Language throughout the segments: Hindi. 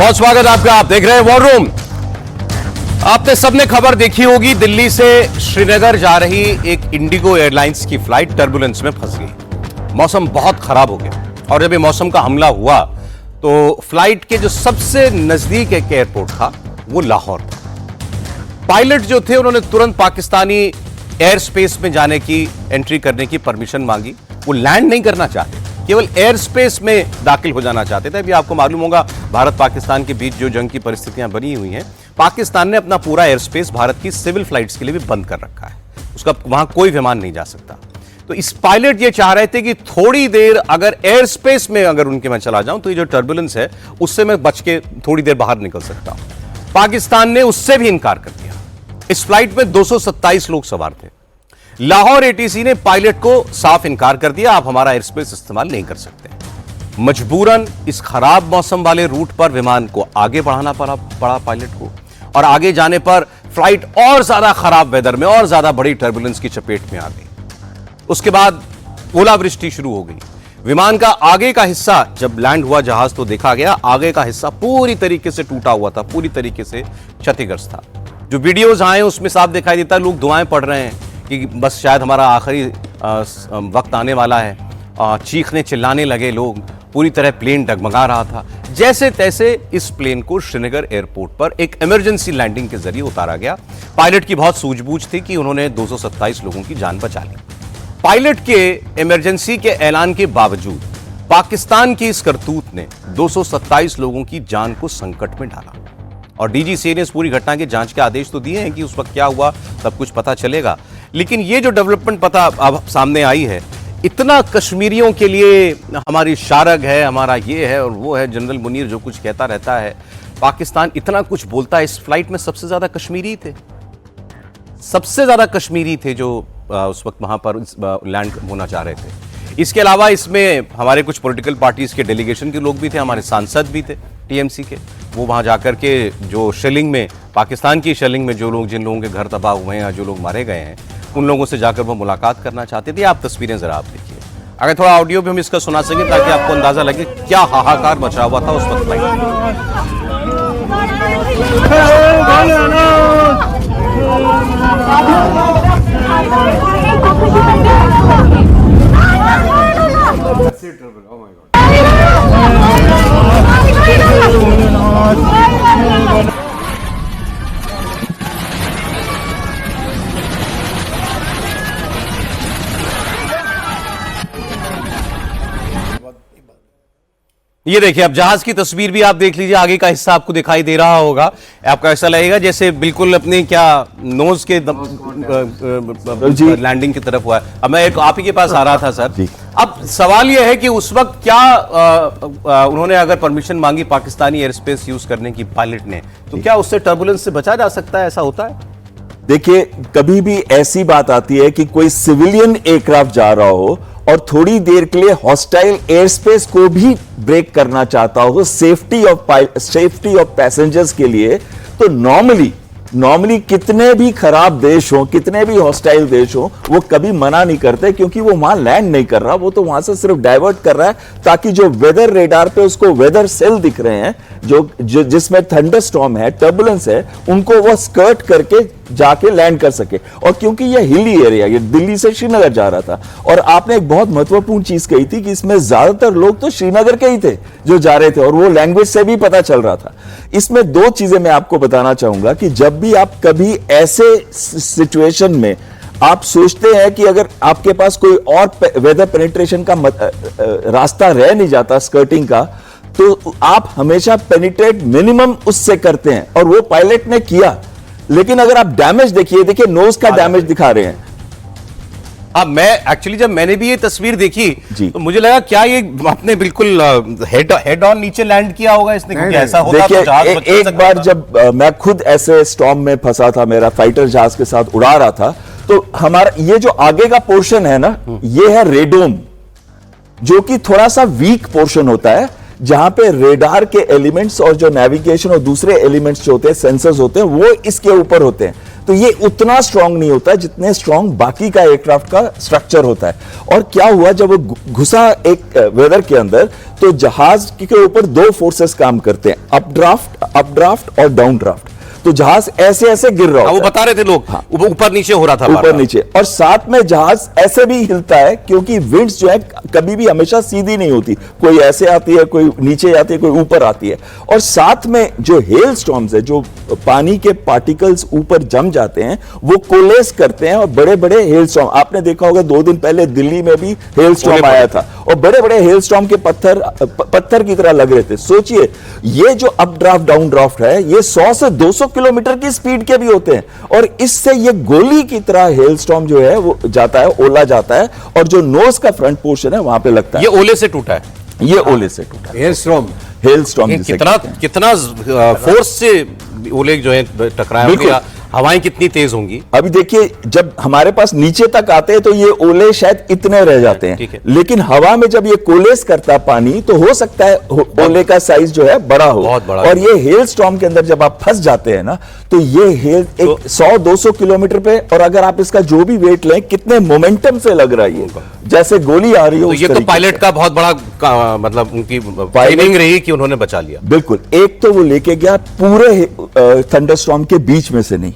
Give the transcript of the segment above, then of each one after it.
बहुत स्वागत आपका। आप देख रहे हैं वॉर रूम। आपने सबने खबर देखी होगी, दिल्ली से श्रीनगर जा रही एक इंडिगो एयरलाइंस की फ्लाइट टर्बुलेंस में फंस गई। मौसम बहुत खराब हो गया और जब ये मौसम का हमला हुआ तो फ्लाइट के जो सबसे नजदीक एक एयरपोर्ट था वो लाहौर था। पायलट जो थे उन्होंने तुरंत पाकिस्तानी एयर स्पेस में जाने की, एंट्री करने की परमिशन मांगी। वो लैंड नहीं करना चाहते, केवल एयर स्पेस में दाखिल हो जाना चाहते थे। अभी आपको मालूम होगा भारत पाकिस्तान के बीच जो जंग की परिस्थितियां बनी हुई हैं, पाकिस्तान ने अपना पूरा एयर स्पेस भारत की सिविल फ्लाइट्स के लिए भी बंद कर रखा है। उसका वहां कोई विमान नहीं जा सकता। तो इस पायलट ये चाह रहे थे कि थोड़ी देर अगर एयर स्पेस में अगर उनके मैं चला जाऊं तो ये जो टर्बुलेंस है उससे मैं बच के थोड़ी देर बाहर निकल सकता हूं। पाकिस्तान ने उससे भी इनकार कर दिया। इस फ्लाइट में 227 लोग सवार थे। लाहौर एटीसी ने पायलट को साफ इनकार कर दिया, आप हमारा एयर स्पेस इस्तेमाल नहीं कर सकते। मजबूरन इस खराब मौसम वाले रूट पर विमान को आगे बढ़ाना पड़ा पायलट को, और आगे जाने पर फ्लाइट और ज्यादा खराब वेदर में और ज्यादा बड़ी टर्बुलेंस की चपेट में आ गई। उसके बाद ओलावृष्टि शुरू हो गई। विमान का आगे का हिस्सा जब लैंड हुआ जहाज तो देखा गया आगे का हिस्सा पूरी तरीके से टूटा हुआ था, पूरी तरीके से क्षतिग्रस्त था। जो वीडियोज आए उसमें साफ दिखाई देता लोग दुआएं पढ़ रहे हैं कि बस शायद हमारा आखिरी वक्त आने वाला है। चीखने चिल्लाने लगे लोग, पूरी तरह प्लेन डगमगा रहा था। जैसे तैसे इस प्लेन को श्रीनगर एयरपोर्ट पर एक इमरजेंसी लैंडिंग के जरिए उतारा गया। पायलट की बहुत सूझबूझ थी कि उन्होंने 227 लोगों की जान बचा ली। पायलट के इमरजेंसी के ऐलान के बावजूद पाकिस्तान की इस करतूत ने 227 लोगों की जान को संकट में डाला। और डीजीसीए ने इस पूरी घटना के जांच के आदेश तो दिए हैं कि उस वक्त क्या हुआ सब कुछ पता चलेगा। लेकिन ये जो डेवलपमेंट पता अब सामने आई है, इतना कश्मीरियों के लिए हमारी शारग है, हमारा ये है और वो है, जनरल मुनीर जो कुछ कहता रहता है, पाकिस्तान इतना कुछ बोलता है। इस फ्लाइट में सबसे ज्यादा कश्मीरी थे, सबसे ज्यादा कश्मीरी थे जो उस वक्त वहां पर लैंड होना चाह रहे थे। इसके अलावा इसमें हमारे कुछ पॉलिटिकल पार्टीज के डेलीगेशन के लोग भी थे, हमारे सांसद भी थे टीएमसी के। वो वहां जाकर के जो शेलिंग में, पाकिस्तान की शेलिंग में जो लोग, जिन लोगों के घर तबाह हुए हैं, जो लोग मारे गए हैं, उन लोगों से जाकर वो मुलाकात करना चाहते थे। आप तस्वीरें जरा आप देखिए, अगर थोड़ा ऑडियो भी हम इसका सुना सकें ताकि आपको अंदाजा लगे क्या हाहाकार मचा हुआ था उस वक्त ये देखिए, अब जहाज की तस्वीर भी आप देख लीजिए। आगे का हिस्सा आपको दिखाई दे रहा होगा, आपको ऐसा लगेगा जैसे बिल्कुल अपने क्या नोज के लैंडिंग की तरफ हुआ है। अब मैं आप ही के पास आ रहा था सर। अब सवाल यह है कि उस वक्त क्या उन्होंने अगर परमिशन मांगी पाकिस्तानी एयर स्पेस यूज करने की पायलट ने, तो क्या उससे टर्बुलेंस से बचा जा सकता है? ऐसा होता है? देखिए, कभी भी ऐसी बात आती है कि कोई सिविलियन एयरक्राफ्ट जा रहा हो और थोड़ी देर के लिए हॉस्टाइल एयर स्पेस को भी ब्रेक करना चाहता हो सेफ्टी ऑफ पैसेंजर्स के लिए, तो नॉर्मली कितने भी खराब देश हो, कितने भी हॉस्टाइल देश हो, वो कभी मना नहीं करते, क्योंकि वो वहां लैंड नहीं कर रहा, वो तो वहां से सिर्फ डाइवर्ट कर रहा है ताकि जो वेदर रेडार पे उसको वेदर सेल दिख रहे हैं, जो जिसमें थंडरस्टॉर्म है, टर्बुलेंस है, उनको वो स्कर्ट करके जाके लैंड कर सके। और क्योंकि ये हिली एरिया, ये दिल्ली से श्रीनगर जा रहा था, और आपने एक बहुत महत्वपूर्ण चीज कही थी कि इसमें ज्यादातर लोग तो श्रीनगर के ही थे जो जा रहे थे, और वो लैंग्वेज से भी पता चल रहा था। इसमें दो चीजें मैं आपको बताना चाहूंगा कि जब भी आप कभी ऐसे सिचुएशन में आप सोचते हैं कि अगर आपके पास कोई और वेदर पेनिट्रेशन का रास्ता रह नहीं जाता स्कर्टिंग का, तो आप हमेशा पेनिट्रेट मिनिमम उससे करते हैं, और वो पायलट ने किया। लेकिन अगर आप डैमेज देखिए नोज का डैमेज दिखा रहे हैं। अब मैं एक्चुअली जब मैंने भी ये तस्वीर देखी तो मुझे लगा क्या ये आपने बिल्कुल हेड ऑन नीचे लैंड किया होगा इसने, क्योंकि ऐसा होता तो जहाज एक बार जब मैं खुद ऐसे स्टॉर्म में फंसा था, मेरा फाइटर जहाज के साथ उड़ा रहा था, तो हमारा ये जो आगे का पोर्शन है ना, ये है रेडोम, जो कि थोड़ा सा वीक पोर्शन होता है, जहां पे रेडार के एलिमेंट्स और जो नेविगेशन और दूसरे एलिमेंट्स जो होते हैं, सेंसर्स होते हैं, वो इसके ऊपर होते हैं। तो ये उतना स्ट्रांग नहीं होता जितने स्ट्रांग बाकी का एयरक्राफ्ट का स्ट्रक्चर होता है। और क्या हुआ जब वो घुसा एक वेदर के अंदर, तो जहाज के ऊपर दो फोर्सेस काम करते हैं, अपड्राफ्ट और डाउन ड्राफ्ट। तो जहाज ऐसे ऐसे गिर रहा वो होता है, बता रहे थे लोग, ऊपर नीचे हो रहा था, ऊपर नीचे, और साथ में जहाज ऐसे भी हिलता है क्योंकि विंड्स जो है कभी भी हमेशा सीधी नहीं होती, कोई ऐसे आती है, कोई नीचे आती है, कोई ऊपर आती है। और साथ में जो हेल स्टॉर्म्स है, जो पानी के पार्टिकल्स ऊपर जम जाते हैं, वो कोलेस करते हैं और बड़े बड़े हेल स्टॉर्म, आपने देखा होगा 2 दिन पहले दिल्ली में भी हेल स्टॉर्म आया था और बड़े बड़े हेल स्टॉर्म के पत्थर की तरह लग रहे थे। सोचिए, ये जो अप ड्राफ्ट डाउन ड्राफ्ट है, ये 100 से 200 किलोमीटर की स्पीड के भी होते हैं, और इससे ये गोली की तरह हेल स्टॉर्म जो है वो जाता है, ओला जाता है, और जो नोज का फ्रंट पोर्शन है वहां पे लगता है। ये ओले से टूटा है, ये ओले से टूटा है, हेल स्टॉर्म जिसे कितना कहते हैं। कितना फोर्स से ओले जो है टकराए होंगे, बिल्कुल। हवाएं कितनी तेज होंगी। अभी देखिए, जब हमारे पास नीचे तक आते हैं तो ये ओले शायद इतने रह जाते ठीक हैं, है। लेकिन हवा में जब ये कोलेस करता पानी, तो हो सकता है ओले का साइज जो है बड़ा हो, बहुत बड़ा। और ये हेल स्टॉर्म के अंदर जब आप फंस जाते हैं ना, तो ये हेल एक 100-200 किलोमीटर पे, और अगर आप इसका जो भी वेट लें, कितने मोमेंटम से लग रहा है, ये जैसे गोली आ रही हो तो उस ये तो तरीके पायलट से। का बहुत बड़ा मतलब उनकी ट्रेनिंग रही कि उन्होंने बचा लिया। बिल्कुल, एक तो वो लेके गया पूरे थंडरस्टॉर्म के बीच में से नहीं,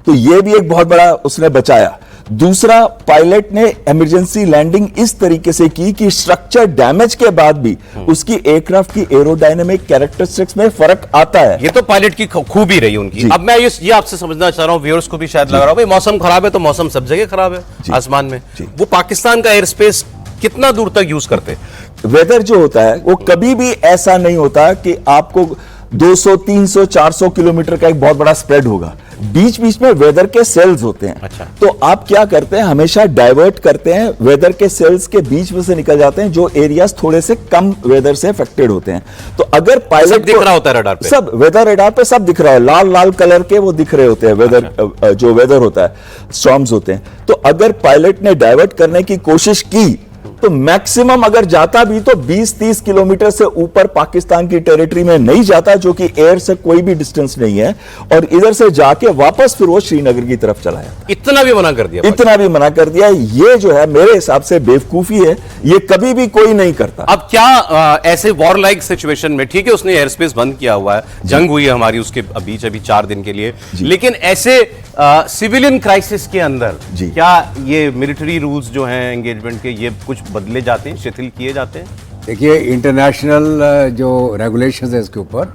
तो ये भी एक बहुत बड़ा उसने बचाया। दूसरा, पायलट ने इमरजेंसी लैंडिंग इस तरीके से की कि स्ट्रक्चर डैमेज के बाद भी उसकी एयरक्राफ्ट की एरोडायनेमिक कैरेक्टरिस्टिक्स में फर्क आता है। ये तो पायलट की खूबी रही उनकी। अब मैं ये आपसे समझना चाह रहा हूं, व्यूअर्स को भी शायद लग रहा हो, भाई मौसम खराब है तो मौसम सब जगह खराब है आसमान में, वो पाकिस्तान का एयर स्पेस कितना दूर तक यूज करते हैं? वेदर जो होता है वो कभी भी ऐसा नहीं होता कि आपको 200, 300, 400 किलोमीटर का एक बहुत बड़ा स्प्रेड होगा। बीच बीच में वेदर के सेल्स होते हैं। अच्छा। तो आप क्या करते हैं, हमेशा डाइवर्ट करते हैं, वेदर के सेल्स के बीच में से निकल जाते हैं जो एरियाज थोड़े से कम वेदर से अफेक्टेड होते हैं। तो अगर पायलट सब दिख रहा होता है रडार पे, सब वेदर रडार पे सब दिख रहा है, लाल लाल कलर के वो दिख रहे होते हैं वेदर। अच्छा। जो वेदर होता है, स्टॉर्म्स होते हैं। तो अगर पायलट ने डाइवर्ट करने की कोशिश की, तो मैक्सिमम अगर जाता भी तो 20-30 किलोमीटर से ऊपर पाकिस्तान की टेरिटरी में नहीं जाता, जो कि एयर से कोई भी डिस्टेंस नहीं है, और इधर से जाके वापस फिर वो श्रीनगर की तरफ चला जाता। इतना भी मना कर दिया? इतना भी मना कर दिया। ये जो है मेरे हिसाब से बेवकूफी है, ये कभी भी कोई नहीं करता। अब क्या ऐसे वॉर लाइक सिचुएशन में, ठीक है उसने एयर स्पेस बंद किया हुआ है, जंग हुई है हमारी उसके बीच अभी 4 दिन के लिए, लेकिन ऐसे सिविलियन क्राइसिस के अंदर क्या ये मिलिट्री रूल्स जो हैं एंगेजमेंट के, ये कुछ बदले जाते हैं, शिथिल किए जाते हैं? देखिए, इंटरनेशनल जो रेगुलेशंस है इसके ऊपर,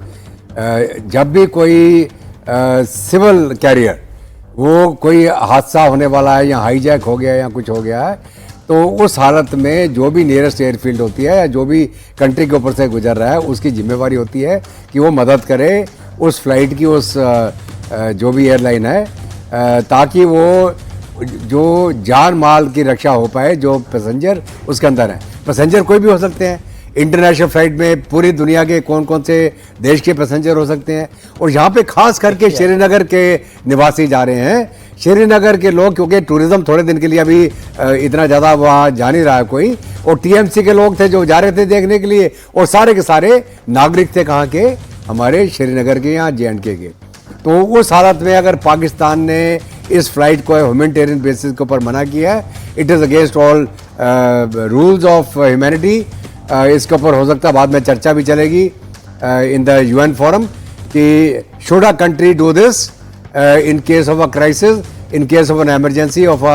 जब भी कोई सिविल कैरियर वो कोई हादसा होने वाला है या हाईजैक हो गया या कुछ हो गया है, तो उस हालत में जो भी नियरेस्ट एयरफील्ड होती है या जो भी कंट्री के ऊपर से गुजर रहा है, उसकी जिम्मेवारी होती है कि वो मदद करे उस फ्लाइट की, उस जो भी एयरलाइन है, ताकि वो जो जान माल की रक्षा हो पाए, जो पैसेंजर उसके अंदर है। पैसेंजर कोई भी हो सकते हैं, इंटरनेशनल फ्लाइट में पूरी दुनिया के कौन कौन से देश के पैसेंजर हो सकते हैं, और यहाँ पे खास करके श्रीनगर के निवासी जा रहे हैं। श्रीनगर के लोग, क्योंकि टूरिज्म थोड़े दिन के लिए अभी इतना ज़्यादा वहाँ जा नहीं रहा है कोई, और टीएमसी के लोग थे जो जा रहे थे देखने के लिए, और सारे के सारे नागरिक थे कहाँ के, हमारे श्रीनगर के, यहाँ JNK के। तो उस हालत में अगर पाकिस्तान ने इस फ्लाइट को ह्यूमैनिटेरियन बेसिस के ऊपर मना किया है, it is against all rules of humanity. इसके ऊपर हो सकता है बाद में चर्चा भी चलेगी इन द UN फोरम कि should a country do this in case of a crisis, in case of an emergency of a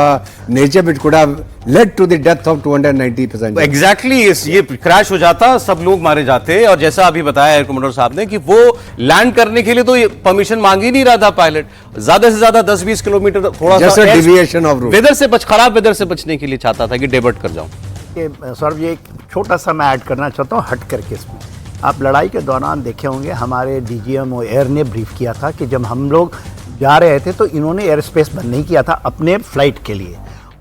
nature which could have led to the death of 290 passengers. Exactly ये क्रैश हो जाता, सब लोग मारे जाते, और जैसा अभी बताया एयर कमांडर साहब ने कि वो लैंड करने के लिए तो परमिशन मांग ही नहीं रहा था पायलट, ज्यादा से ज्यादा 10-20 किलोमीटर थोड़ा Just सा a deviation of route. Weather से खराब वेदर से बचने के लिए चाहता था कि डाइवर्ट कर जाऊं। सौरभ जी, एक छोटा सा मैं ऐड करना चाहता हूँ हट करके इसमें। आप लड़ाई के दौरान देखे होंगे, हमारे DGM और एयर ने ब्रीफ किया था कि जब हम लोग जा रहे थे तो इन्होंने एयर स्पेस बंद नहीं किया था अपने फ्लाइट के लिए,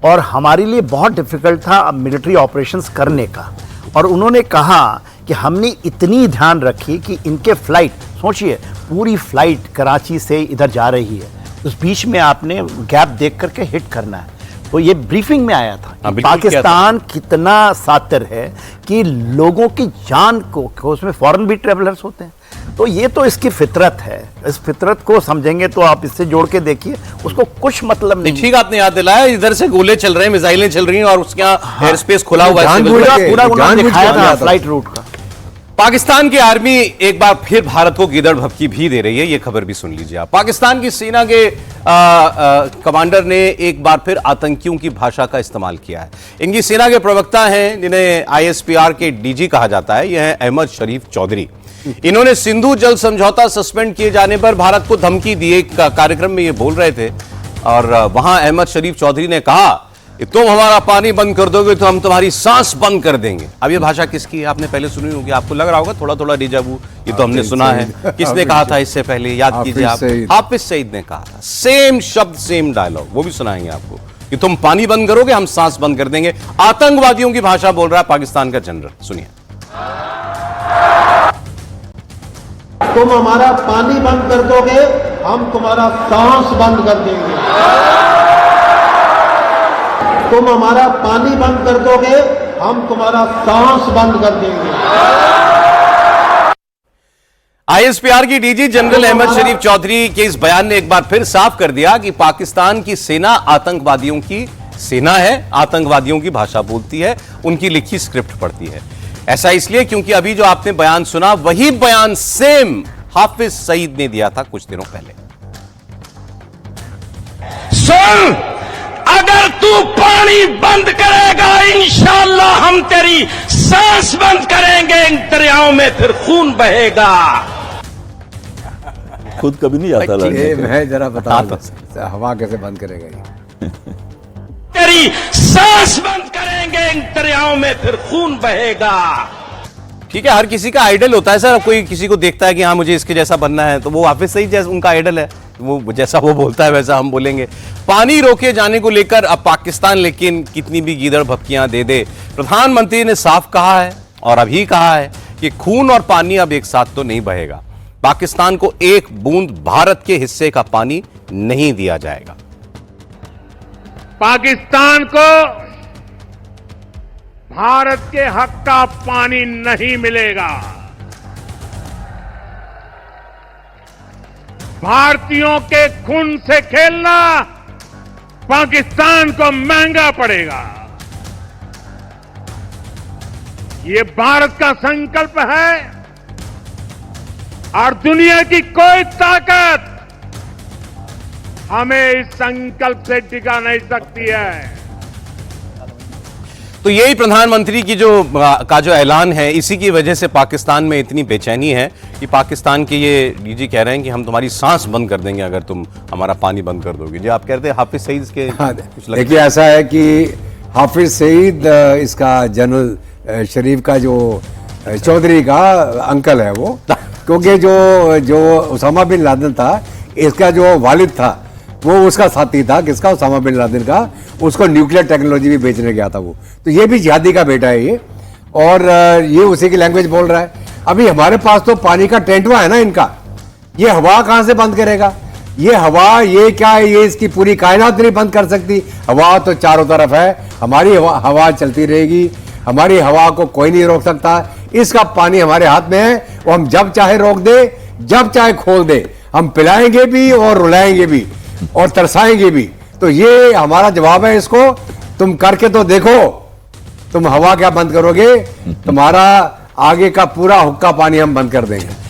और हमारे लिए बहुत डिफ़िकल्ट था मिलिट्री ऑपरेशंस करने का। और उन्होंने कहा कि हमने इतनी ध्यान रखी कि इनके फ्लाइट, सोचिए पूरी फ्लाइट कराची से इधर जा रही है, उस बीच में आपने गैप देख करके हिट करना है। तो ये ब्रीफिंग में आया था कि पाकिस्तान कितना सातिर है कि लोगों की जान को, उसमें फॉरेन भी ट्रेवलर्स होते हैं, तो ये तो इसकी फितरत है, इस फितरत को समझेंगे तो आप इससे जोड़ के देखिए, उसको कुछ मतलब नहीं। ठीक आपने याद दिलाया, इधर से गोले चल रहे हैं, मिसाइलें चल रही हैं और उसके यहाँ एयर स्पेस खुला हुआ है। जानबूझ के- पूरा उन्होंने जानबूझ के दिखाया था बनाया था। फ्लाइट रूट का। पाकिस्तान की आर्मी एक बार फिर भारत को गीदड़ भभकी भी दे रही है, ये खबर भी सुन लीजिए आप। पाकिस्तान की सेना के कमांडर ने एक बार फिर आतंकियों की भाषा का इस्तेमाल किया है। इनकी सेना के प्रवक्ता हैं जिन्हें ISPR के DG कहा जाता है, यह है अहमद शरीफ चौधरी। इन्होंने सिंधु जल समझौता सस्पेंड किए जाने पर भारत को धमकी दी। एक कार्यक्रम में ये बोल रहे थे और वहां अहमद शरीफ चौधरी ने कहा कि तुम हमारा पानी बंद कर दोगे तो हम तुम्हारी सांस बंद कर देंगे। अब ये भाषा किसकी है? आपने पहले सुनी होगी, आपको लग रहा होगा थोड़ा थोड़ा डिजावू, ये तो हमने सुना है। किसने कहा था इससे पहले? याद कीजिए आप। हाफिज सईद ने कहा था, सेम शब्द सेम डायलॉग, वो भी सुनाएंगे आपको कि तुम पानी बंद करोगे हम सांस बंद कर देंगे। आतंकवादियों की भाषा बोल रहा है पाकिस्तान का जनरल, सुनिए। तुम हमारा पानी बंद कर दोगे हम तुम्हारा सांस बंद कर देंगे। तुम हमारा पानी बंद कर दोगे हम तुम्हारा सांस बंद कर देंगे। ISPR की DG जनरल अहमद शरीफ चौधरी के इस बयान ने एक बार फिर साफ कर दिया कि पाकिस्तान की सेना आतंकवादियों की सेना है, आतंकवादियों की भाषा बोलती है, उनकी लिखी स्क्रिप्ट पढ़ती है। ऐसा इसलिए क्योंकि अभी जो आपने बयान सुना वही बयान सेम हाफिज सईद ने दिया था कुछ दिनों पहले। सुन, अगर तू पानी बंद करेगा इंशाअल्लाह हम तेरी सांस बंद करेंगे, इन दरियाओं में फिर खून बहेगा। खुद कभी नहीं आता ये लड़ने का। मैं जरा बता हाँ, दूं, हवा कैसे बंद करेगा ये? तेरी सांस बंद करेंगे, इन दरियाओं में फिर खून बहेगा। ठीक है, हर किसी का आइडल होता है सर। कोई किसी को देखता है कि हाँ मुझे इसके जैसा बनना है, तो वो हाफिज सईद जैसा उनका आइडल है, वो जैसा वो बोलता है वैसा हम बोलेंगे। पानी रोके जाने को लेकर अब पाकिस्तान लेकिन कितनी भी गीदड़ भभकियां दे दे, प्रधानमंत्री ने साफ कहा है और अभी कहा है कि खून और पानी अब एक साथ तो नहीं बहेगा। पाकिस्तान को एक बूंद भारत के हिस्से का पानी नहीं दिया जाएगा। पाकिस्तान को भारत के हक का पानी नहीं मिलेगा। भारतीयों के खून से खेलना पाकिस्तान को महंगा पड़ेगा। ये भारत का संकल्प है और दुनिया की कोई ताकत हमें इस संकल्प से टिका नहीं सकती है। तो यही प्रधानमंत्री की का जो ऐलान है, इसी की वजह से पाकिस्तान में इतनी बेचैनी है कि पाकिस्तान के ये डीजी कह रहे हैं कि हम तुम्हारी सांस बंद कर देंगे अगर तुम हमारा पानी बंद कर दोगे। जो आप कहते हैं हाफिज सईद के हाँ, कुछ लगता देखिए ऐसा है कि हाफिज सईद इसका जनरल शरीफ का जो चौधरी का अंकल है वो, क्योंकि जो उसामा बिन लादेन था, इसका जो वालिद था वो उसका साथी था, किसका? उसामा बिन लादेन का। उसको न्यूक्लियर टेक्नोलॉजी भी बेचने गया था वो, तो ये भी जिहादी का बेटा है ये, और ये उसी की लैंग्वेज बोल रहा है। अभी हमारे पास तो पानी का टेंटवा है ना इनका, ये हवा कहां से बंद करेगा? ये हवा, ये क्या है, ये इसकी पूरी कायनात नहीं बंद कर सकती। हवा तो चारों तरफ है, हमारी हवा चलती रहेगी, हमारी हवा को कोई नहीं रोक सकता। इसका पानी हमारे हाथ में है, वो हम जब चाहे रोक दे, जब चाहे खोल दे, हम पिलाएंगे भी और रुलाएंगे भी और तरसाएंगे भी। तो ये हमारा जवाब है इसको, तुम करके तो देखो, तुम हवा क्या बंद करोगे, तुम्हारा आगे का पूरा हुक्का पानी हम बंद कर देंगे।